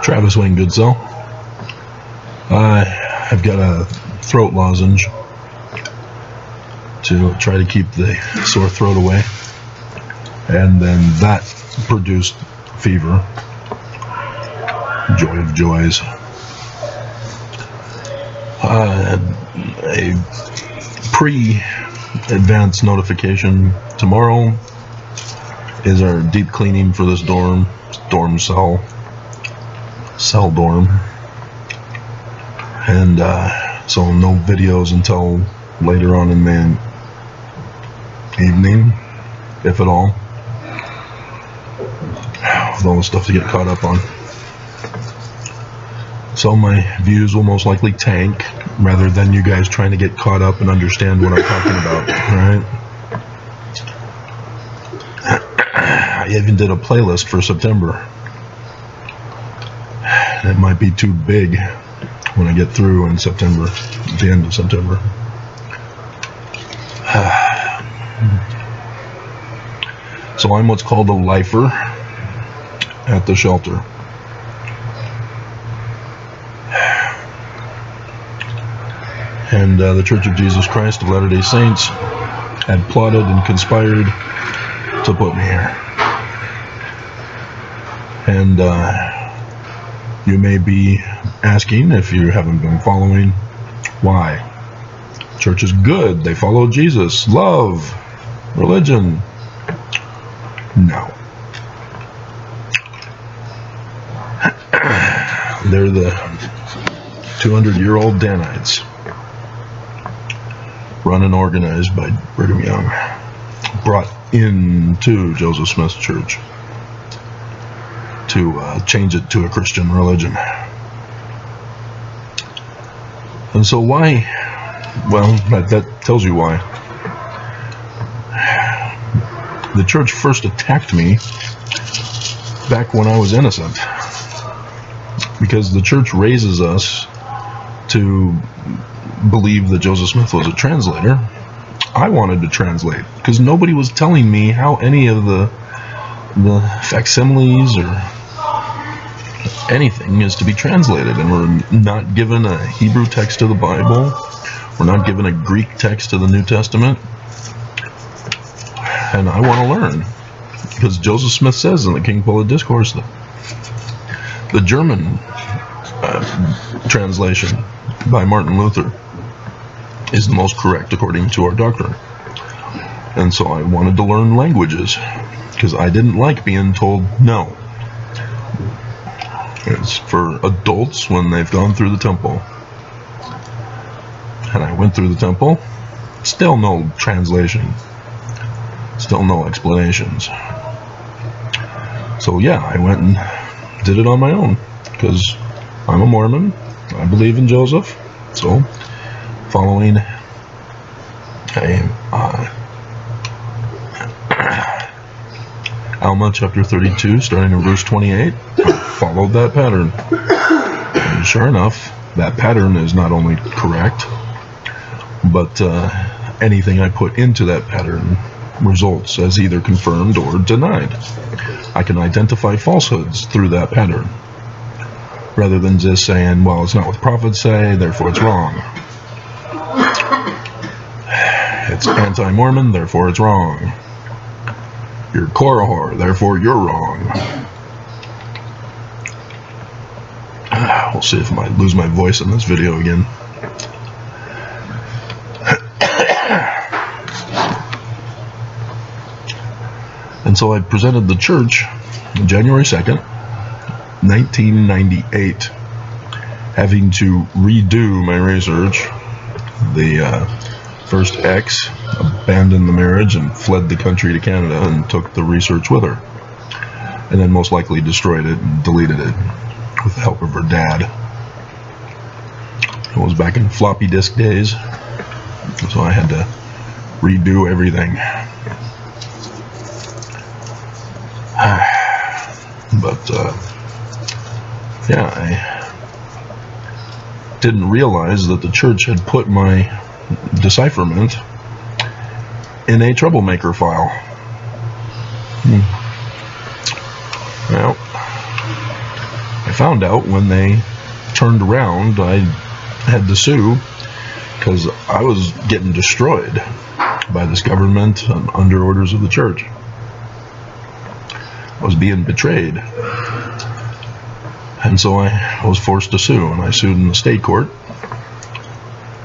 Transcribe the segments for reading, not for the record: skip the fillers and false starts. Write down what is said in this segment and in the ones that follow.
Travis Wayne Goodsell. I've got a throat lozenge to try to keep the sore throat away, and then that produced fever. Joy of joys. A pre-advance notification tomorrow is our deep cleaning for this dorm cell dorm, and so no videos until later on in the evening, if at all, with all the stuff to get caught up on. So my views will most likely tank, rather than you guys trying to get caught up and understand what I'm talking about, right? I even did a playlist for September. It might be too big when I get through in September, at the end of September. So I'm what's called a lifer at the shelter. And the Church of Jesus Christ of Latter-day Saints had plotted and conspired to put me here. And you may be asking, if you haven't been following, why? Church is good. They follow Jesus. Love. Religion. No. They're the 200-year-old Danites, run and organized by Brigham Young, brought into Joseph Smith's church to change it to a Christian religion. And so why? Well, that tells you why. The church first attacked me back when I was innocent, because the church raises us to believe that Joseph Smith was a translator. I wanted to translate because nobody was telling me how any of the facsimiles or anything is to be translated, and we're not given a Hebrew text of the Bible. We're not given a Greek text of the New Testament. And I want to learn, because Joseph Smith says in the King Pullet Discourse that the German translation by Martin Luther is the most correct according to our doctrine. And so I wanted to learn languages, because I didn't like being told no. It's for adults when they've gone through the temple. And I went through the temple, still no translation, still no explanations. So yeah, I went and did it on my own, because I'm a Mormon, I believe in Joseph. So following Alma chapter 32, starting in verse 28, followed that pattern. And sure enough, that pattern is not only correct, but anything I put into that pattern results as either confirmed or denied. I can identify falsehoods through that pattern, rather than just saying, well, it's not what the prophets say, therefore it's wrong. It's anti-Mormon, therefore it's wrong. You're Korahor, therefore you're wrong. We'll see if I might lose my voice in this video again. And so I presented the church on January 2nd, 1998, having to redo my research. The first ex abandoned the marriage and fled the country to Canada and took the research with her, and then most likely destroyed it and deleted it with the help of her dad. It was back in floppy disk days, so I had to redo everything. But yeah, I didn't realize that the church had put my decipherment in a troublemaker file. Well, I found out when they turned around, I had to sue because I was getting destroyed by this government under orders of the church. I was being betrayed. And so I was forced to sue, and I sued in the state court.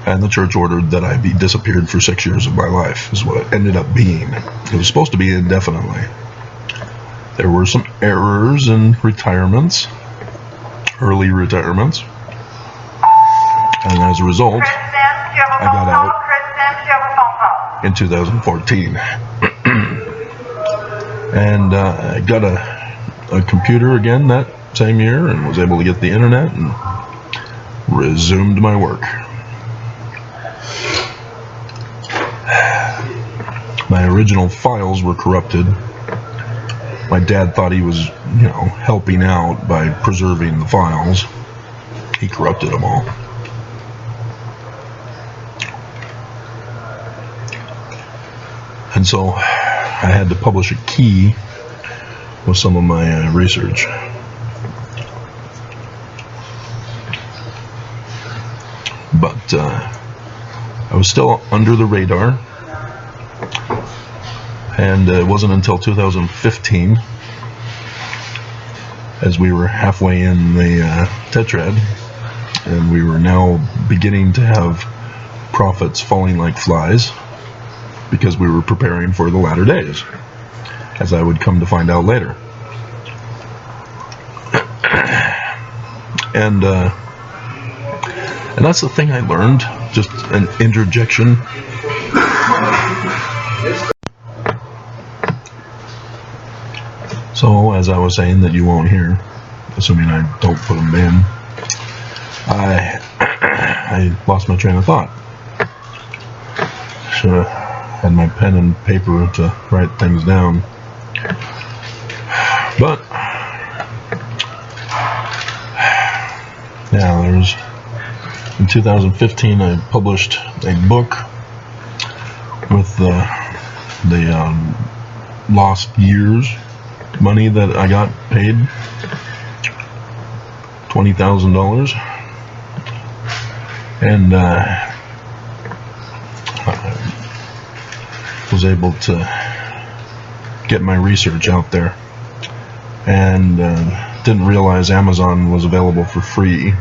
And the church ordered that I be disappeared for 6 years of my life, is what it ended up being. It was supposed to be indefinitely. There were some errors in retirements, early retirements. And as a result, I got out in 2014. And I got a computer again that same year and was able to get the internet and resumed my work. My original files were corrupted. My dad thought he was, helping out by preserving the files. He corrupted them all. And so I had to publish a key with some of my research. But I was still under the radar. And it wasn't until 2015, as we were halfway in the tetrad, and we were now beginning to have profits falling like flies, because we were preparing for the latter days, as I would come to find out later. And that's the thing I learned, just an interjection. So, as I was saying that you won't hear, assuming I don't put them in, I lost my train of thought. Should have had my pen and paper to write things down. But, yeah, in 2015 I published a book with the lost years money that I got paid, $20,000, and I was able to get my research out there, and didn't realize Amazon was available for free.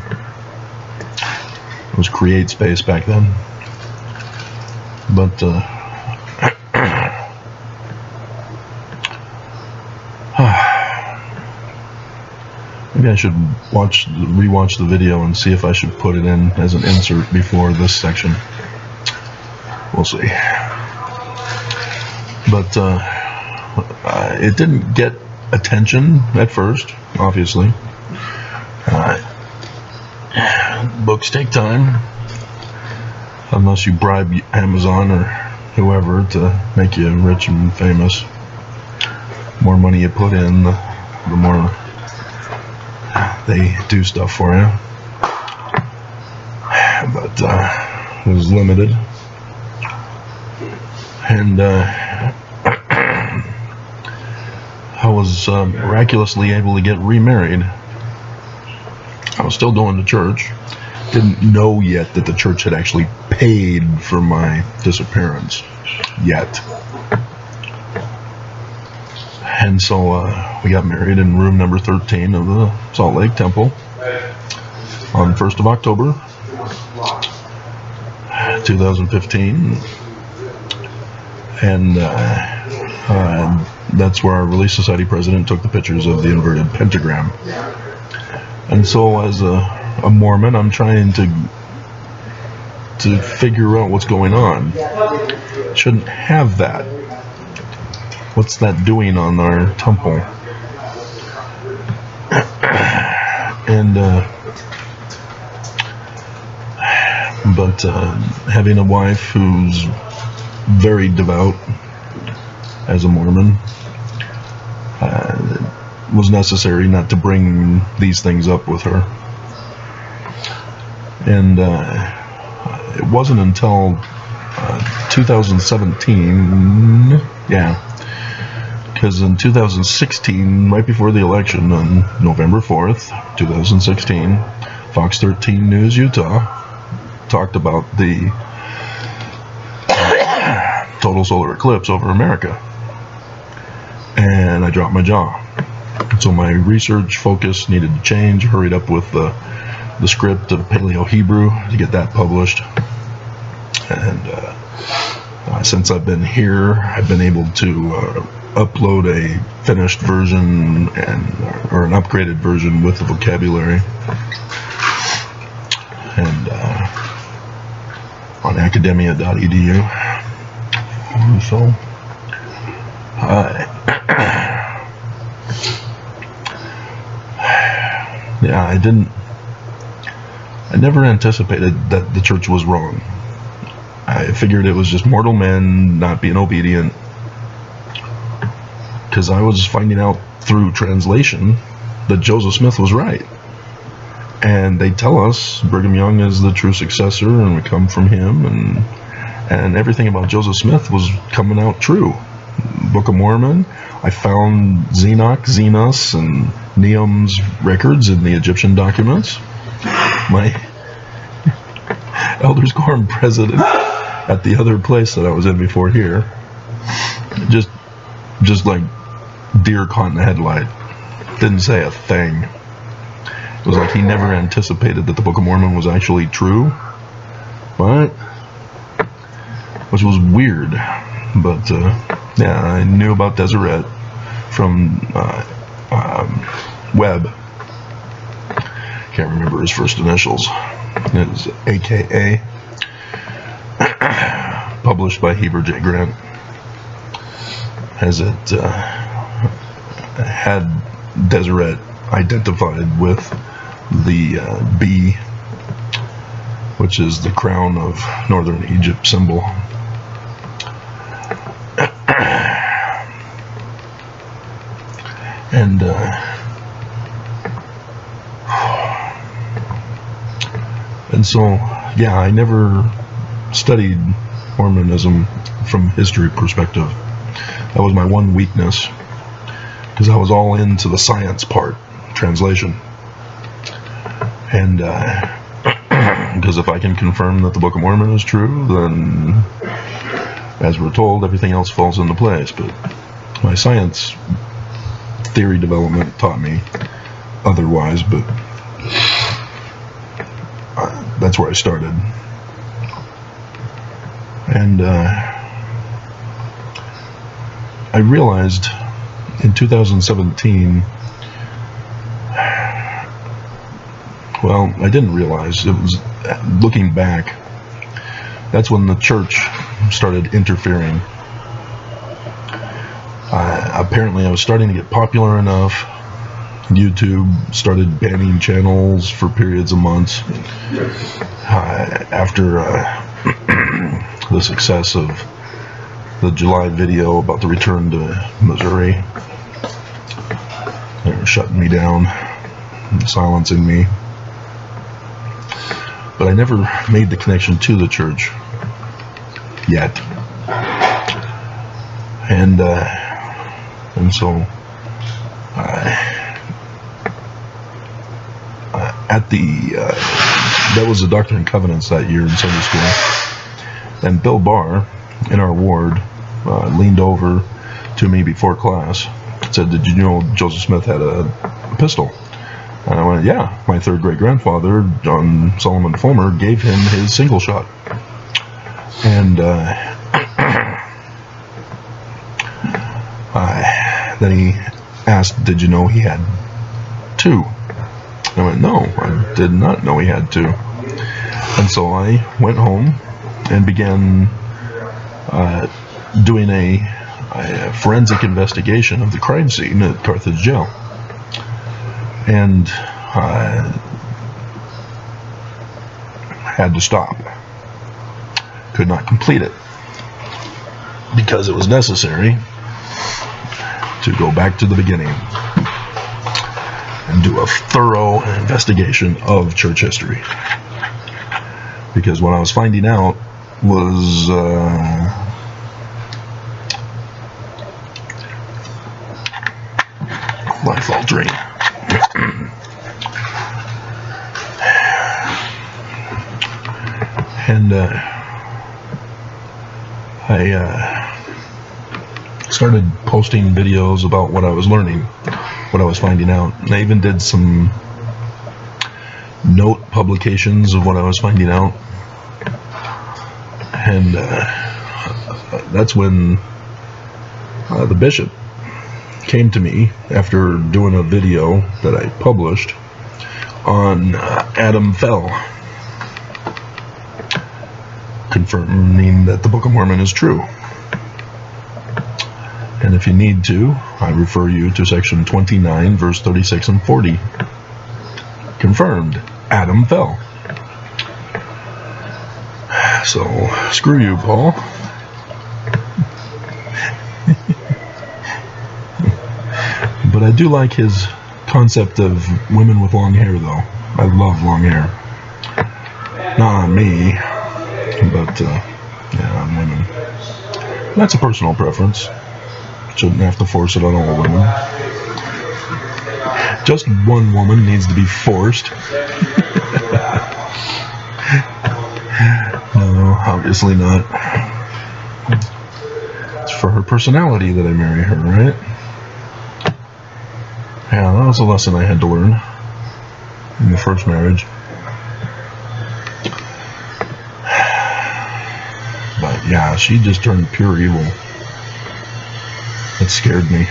It was CreateSpace back then, but maybe I should rewatch the video and see if I should put it in as an insert before this section. We'll see. But it didn't get attention at first, obviously. Books take time, unless you bribe Amazon or whoever to make you rich and famous. The more money you put in, the more they do stuff for you. But it was limited. And I was miraculously able to get remarried. I was still going to church. Didn't know yet that the church had actually paid for my disappearance yet. And so we got married in room number 13 of the Salt Lake Temple on 1st of October 2015. And that's where our Relief Society president took the pictures of the inverted pentagram. And so as a Mormon, I'm trying to figure out what's going on. Shouldn't have that. What's that doing on our temple? And but having a wife who's very devout as a Mormon, was necessary not to bring these things up with her. And it wasn't until 2017, Because in 2016, right before the election, on November 4th, 2016, Fox 13 News Utah talked about the total solar eclipse over America. And I dropped my jaw. So my research focus needed to change. Hurried up with the script of Paleo Hebrew to get that published. And since I've been here, I've been able to upload a finished version or an upgraded version with the vocabulary. And on academia.edu. So yeah, I never anticipated that the church was wrong. I figured it was just mortal men not being obedient, because I was finding out through translation that Joseph Smith was right. And they tell us Brigham Young is the true successor and we come from him, and everything about Joseph Smith was coming out true. Book of Mormon, I found Zenos, and Nehem's records in the Egyptian documents. My Elders Quorum president at the other place that I was in before here, just like deer caught in a headlight, didn't say a thing. It was like he never anticipated that the Book of Mormon was actually true, which was weird. But yeah, I knew about Deseret from Webb. Can't remember his first initials. It was AKA. Published by Heber J. Grant. As it had Deseret identified with the B, which is the crown of northern Egypt symbol. And so, yeah, I never studied Mormonism from history perspective. That was my one weakness, because I was all into the science part, translation. And because if I can confirm that the Book of Mormon is true, then, as we're told, everything else falls into place. But my science theory development taught me otherwise, but that's where I started. And I realized in 2017, well, I didn't realize, it was looking back, that's when the church started interfering. Apparently I was starting to get popular enough. YouTube started banning channels for periods of months after the success of the July video about the return to Missouri. They were shutting me down and silencing me. But I never made the connection to the church yet. And so at the that was the Doctrine and Covenants that year in Sunday school, and Bill Barr in our ward leaned over to me before class, said, "Did you know Joseph Smith had a pistol?" And I went, "Yeah, my third great grandfather, John Solomon Fulmer, gave him his single shot." And then he asked, "Did you know he had two?" I went, "No, I did not know he had two." And so I went home and began doing a forensic investigation of the crime scene at Carthage Jail. And had to stop. Could not complete it because it was necessary to go back to the beginning and do a thorough investigation of church history. Because what I was finding out was life-altering. And I started posting videos about what I was learning, what I was finding out. And I even did some note publications of what I was finding out. And that's when the bishop came to me after doing a video that I published on Adam fell, confirming that the Book of Mormon is true. And if you need to, I refer you to section 29, verse 36 and 40. Confirmed, Adam fell. So, screw you, Paul. But I do like his concept of women with long hair, though. I love long hair. Not on me, but, yeah, on women. That's a personal preference. Shouldn't have to force it on all women. Just one woman needs to be forced. No, obviously not. It's for her personality that I marry her, right? Yeah, that was a lesson I had to learn in the first marriage. But yeah, she just turned pure evil. It scared me.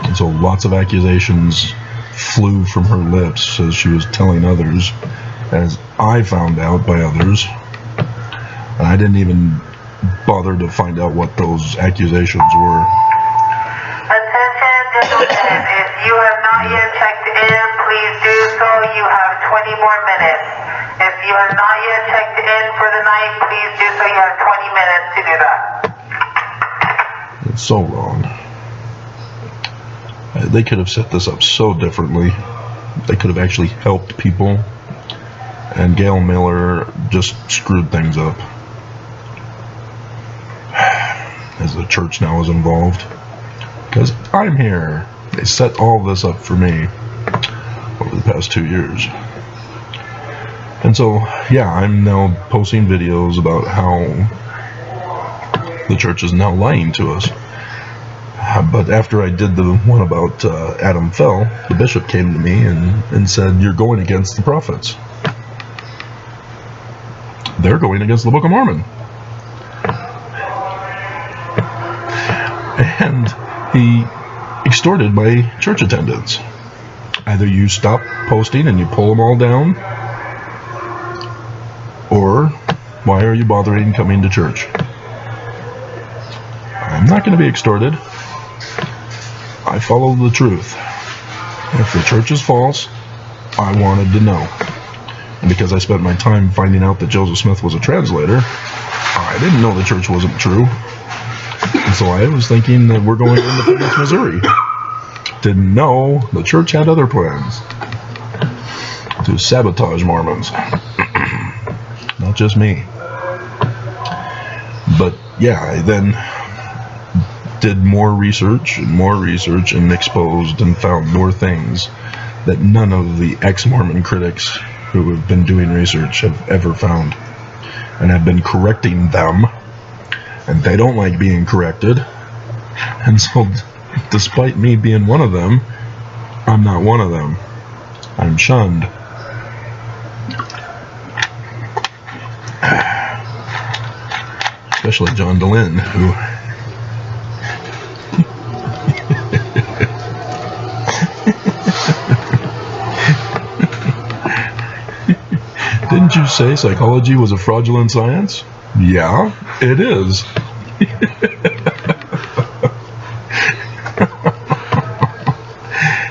And so lots of accusations flew from her lips as she was telling others, as I found out by others. And I didn't even bother to find out what those accusations were. Attention, gentlemen. If you have not yet checked in, please do so. You have 20 more minutes. If you have not yet checked in for the night, please do so. You have 20 minutes to do that. It's so wrong. They could have set this up so differently. They could have actually helped people. And Gail Miller just screwed things up. As the church now is involved. Because I'm here. They set all this up for me over the past 2 years. And so, yeah, I'm now posting videos about how the church is now lying to us. But after I did the one about Adam fell, the bishop came to me and said, "You're going against the prophets. They're going against the Book of Mormon." And he extorted my church attendance. Either you stop posting and you pull them all down, or why are you bothering coming to church? I'm not going to be extorted. I follow the truth. If the church is false, I wanted to know. And because I spent my time finding out that Joseph Smith was a translator, I didn't know the church wasn't true. And so I was thinking that we're going to Independence, Missouri. Didn't know the church had other plans to sabotage Mormons. Not just me. But yeah, I then did more research and exposed and found more things that none of the ex-Mormon critics who have been doing research have ever found, and have been correcting them, and they don't like being corrected. And so despite me being one of them, I'm not one of them. I'm shunned. Especially John DeLynn, who didn't you say psychology was a fraudulent science? Yeah, it is.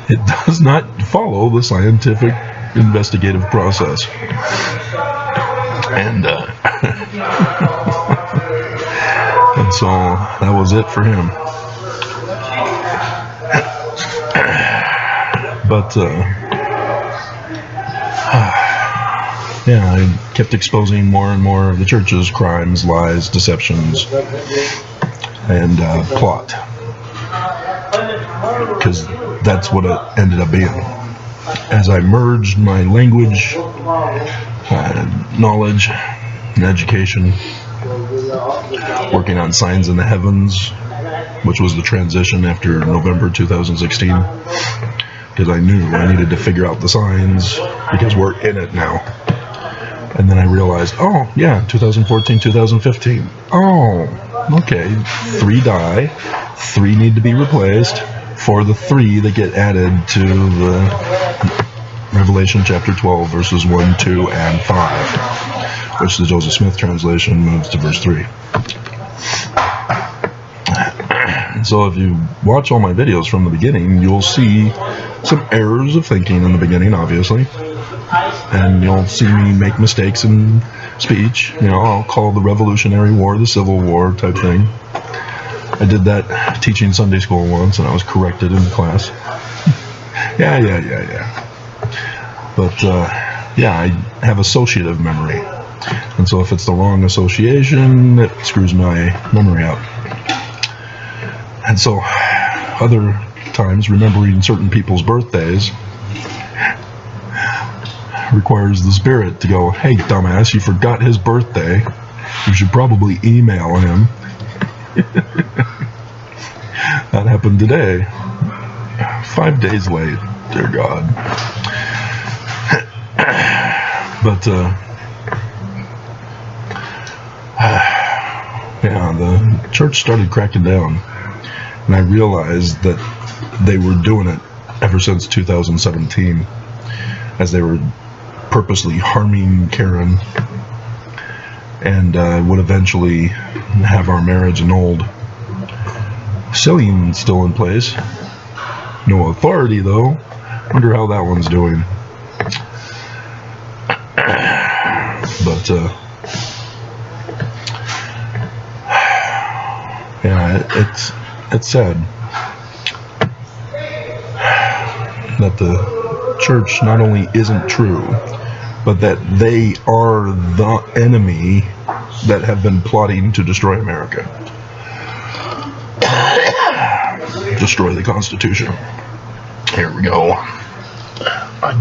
It does not follow the scientific investigative process. And and so that was it for him. But yeah, I kept exposing more and more of the church's crimes, lies, deceptions. and plot, because that's what it ended up being. As I merged my language, knowledge, and education, working on Signs in the Heavens, which was the transition after November 2016, because I knew I needed to figure out the signs, because we're in it now. And then I realized, oh yeah, 2014, 2015. Oh, okay, 3 die, 3 need to be replaced for the 3 that get added to the Revelation chapter 12, verses 1, 2, and 5, which the Joseph Smith translation moves to verse 3. So if you watch all my videos from the beginning, you'll see some errors of thinking in the beginning, obviously. And you'll see me make mistakes in speech. You know, I'll call the Revolutionary War the Civil War type thing. I did that teaching Sunday school once, and I was corrected in class. Yeah. But, yeah, I have associative memory. And so if it's the wrong association, it screws my memory up. And so other times, remembering certain people's birthdays requires the spirit to go, hey, dumbass, you forgot his birthday. You should probably email him. That happened today. 5 days late, dear God. But, yeah, the church started cracking down. And I realized that they were doing it ever since 2017, as they were purposely harming Karen, and would eventually have our marriage annulled. Sealing still in place. No authority, though. Wonder how that one's doing. But, yeah, it's sad that the church not only isn't true, but that they are the enemy that have been plotting to destroy America. Destroy the Constitution. Here we go. I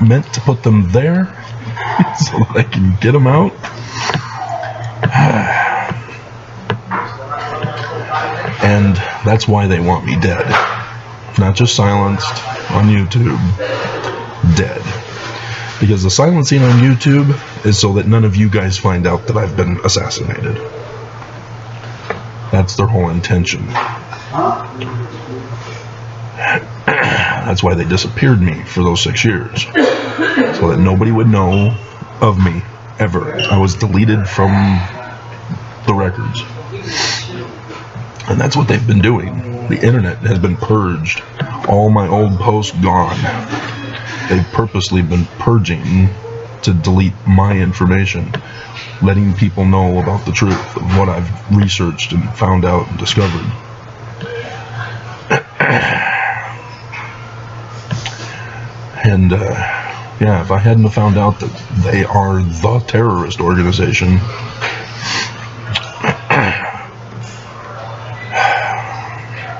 meant to put them there so that I can get them out. And that's why they want me dead. Not just silenced on YouTube. Dead. Because the silencing on YouTube is so that none of you guys find out that I've been assassinated. That's their whole intention. That's why they disappeared me for those 6 years. So that nobody would know of me, ever. I was deleted from the records. And that's what they've been doing. The internet has been purged. All my old posts gone. They've purposely been purging to delete my information, letting people know about the truth of what I've researched and found out and discovered. And yeah, if I hadn't have found out that they are the terrorist organization,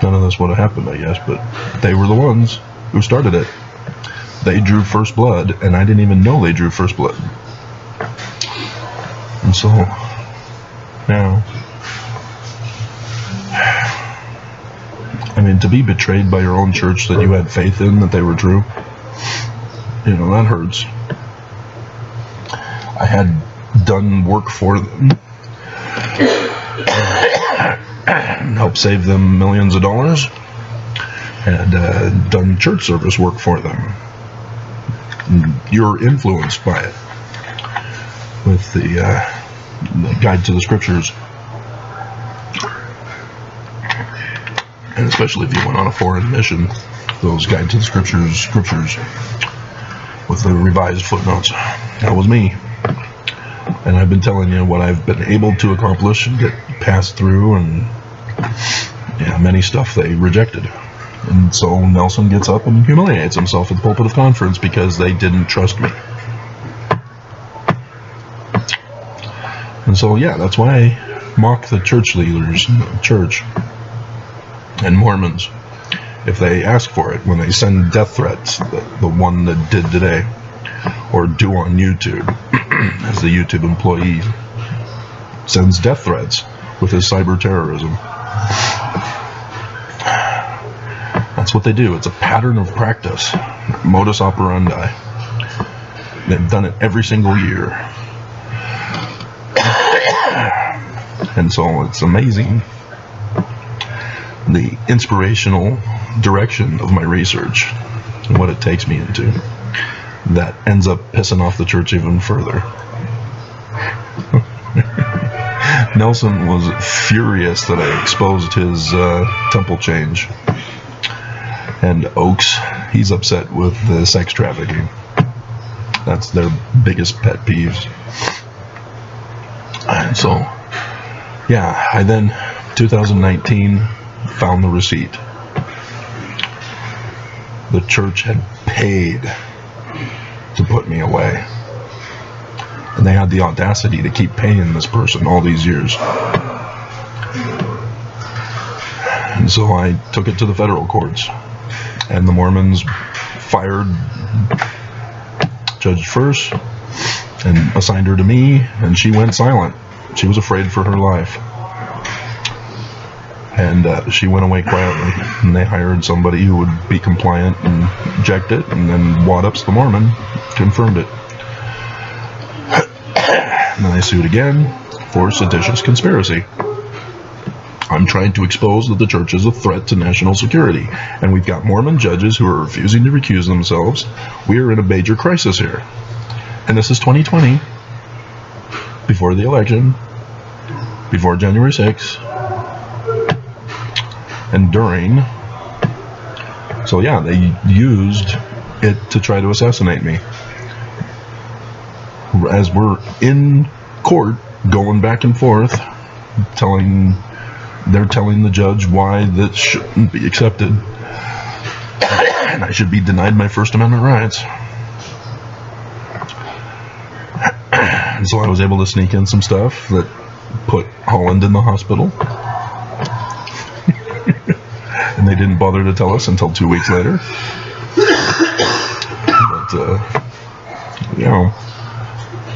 none of this would have happened, I guess. But they were the ones who started it. They drew first blood, and I didn't even know they drew first blood. And so, now, I mean, to be betrayed by your own church that you had faith in, that they were true, you know, that hurts. I had done work for them, helped save them millions of dollars, had done church service work for them. You're influenced by it with the Guide to the Scriptures, and especially if you went on a foreign mission, those Guide to the Scriptures with the revised footnotes. That was me. And I've been telling you what I've been able to accomplish and get passed through, and yeah, many stuff they rejected. And so Nelson gets up and humiliates himself at the pulpit of conference because they didn't trust me. And so, yeah, that's why I mock the church leaders in the church and Mormons if they ask for it when they send death threats, the one that did today, or do on YouTube, as the YouTube employee sends death threats with his cyber terrorism. That's what they do. It's a pattern of practice, modus operandi. They've done it every single year. And so it's amazing the inspirational direction of my research and what it takes me into that ends up pissing off the church even further. Nelson was furious that I exposed his temple change. And Oaks, he's upset with the sex trafficking. That's their biggest pet peeves. And so, yeah, I then, 2019, found the receipt. The church had paid to put me away. And they had the audacity to keep paying this person all these years. And so I took it to the federal courts. And the Mormons fired Judge First and assigned her to me, and she went silent. She was afraid for her life. And she went away quietly, and they hired somebody who would be compliant and reject it, and then Waddups the Mormon confirmed it. And then I sued again for seditious conspiracy. I'm trying to expose that the church is a threat to national security, and we've got Mormon judges who are refusing to recuse themselves. We are in a major crisis here. And this is 2020, before the election, before January 6th, and during. So yeah, they used it to try to assassinate me. As we're in court, going back and forth, they're telling the judge why this shouldn't be accepted, and I should be denied my First Amendment rights. And so I was able to sneak in some stuff that put Holland in the hospital. And they didn't bother to tell us until 2 weeks later. But, you know,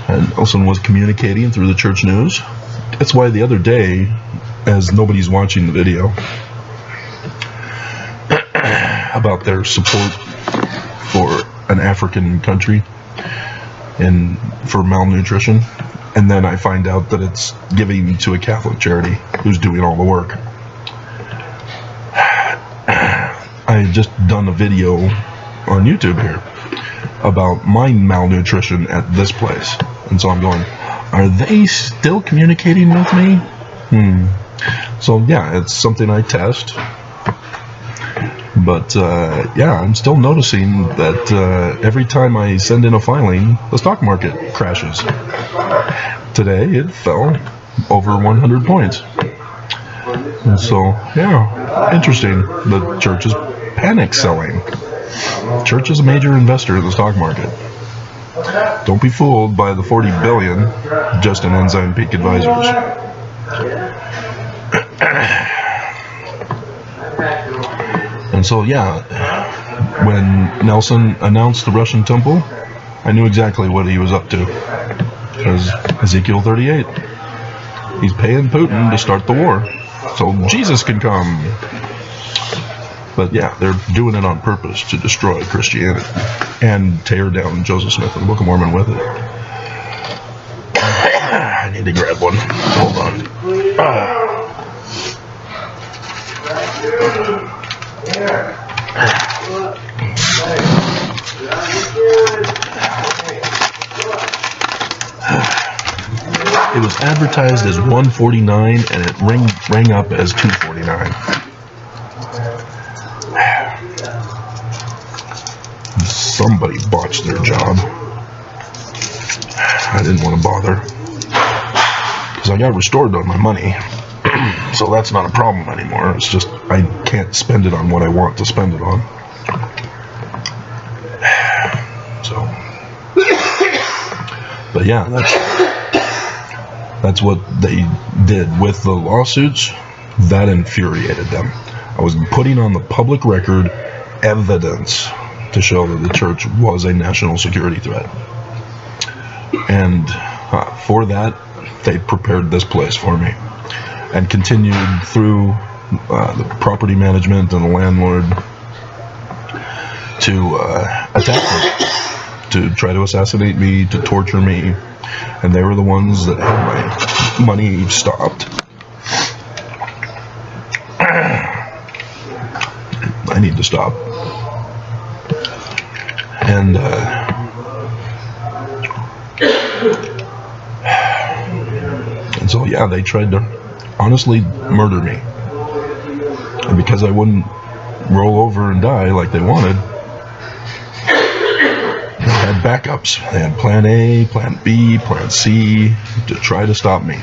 and Nelson was communicating through the church news. That's why the other day, as nobody's watching the video, about their support for an African country and for malnutrition, and then I find out that it's giving to a Catholic charity who's doing all the work. I had just done a video on YouTube here about my malnutrition at this place, and so I'm going, are they still communicating with me? So yeah, it's something I test, but yeah, I'm still noticing that every time I send in a filing, the stock market crashes. Today it fell over 100 points. And so, yeah, interesting. The church is panic selling. The church is a major investor in the stock market. Don't be fooled by the 40 billion just in Enzyme Peak Advisors. And so, yeah, when Nelson announced the Russian temple, I knew exactly what he was up to. Because Ezekiel 38, he's paying Putin to start the war so Jesus can come. But yeah, they're doing it on purpose to destroy Christianity and tear down Joseph Smith and the Book of Mormon with it. I need to grab one. Hold on. It was advertised as $149 and it rang up as $249. Somebody botched their job. I didn't want to bother because I got restored on my money, so that's not a problem anymore. It's just I can't spend it on what I want to spend it on. So, but yeah, That's what they did with the lawsuits. That infuriated them. I was putting on the public record evidence to show that the church was a national security threat. And for that, they prepared this place for me and continued through the property management and the landlord to attack me, to try to assassinate me, to torture me. And they were the ones that had my money stopped. I need to stop. And so yeah, they tried to honestly murder me. And because I wouldn't roll over and die like they wanted, they had backups. They had plan A, plan B, plan C to try to stop me.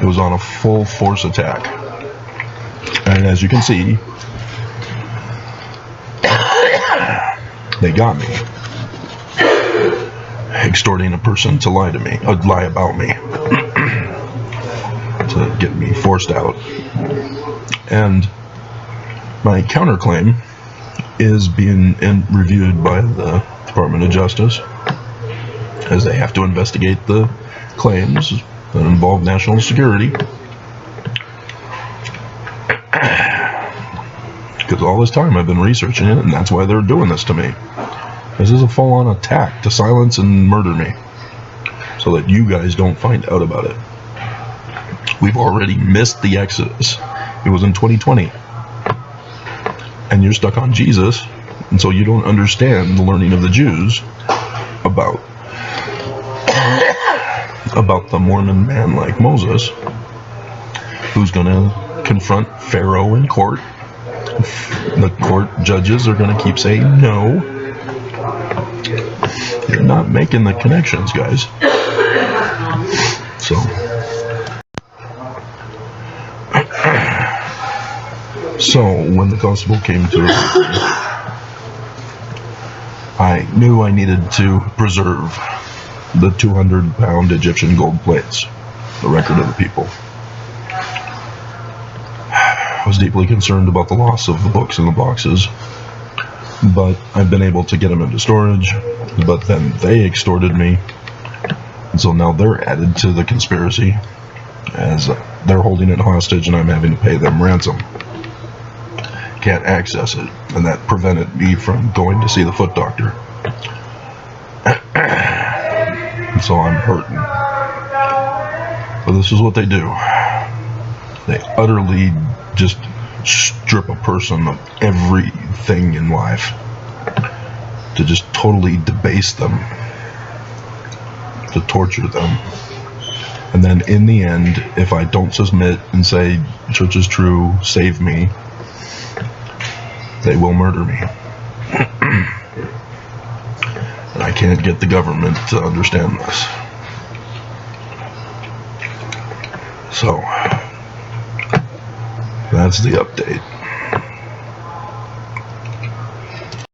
It was on a full force attack. And as you can see, they got me. Extorting a person to lie to me, lie about me, to get me forced out. And my counterclaim is being reviewed by the Department of Justice, as they have to investigate the claims that involve national security. Because all this time I've been researching it, and that's why they're doing this to me. This is a full-on attack to silence and murder me, so that you guys don't find out about it. We've already missed the Exodus. It was in 2020. And you're stuck on Jesus, and so you don't understand the learning of the Jews about the Mormon man like Moses, who's going to confront Pharaoh in court. The court judges are going to keep saying no. You're not making the connections, guys. So when the constable came to arrest me, I knew I needed to preserve the 200-pound Egyptian gold plates, the record of the people. I was deeply concerned about the loss of the books in the boxes, but I've been able to get them into storage, but then they extorted me, and so now they're added to the conspiracy, as they're holding it hostage and I'm having to pay them ransom. Can't access it, and that prevented me from going to see the foot doctor. And so I'm hurting. But this is what they do. They utterly just strip a person of everything in life, to just totally debase them, to torture them. And then in the end, if I don't submit and say, church is true, save me, they will murder me. And I can't get the government to understand this. So, that's the update.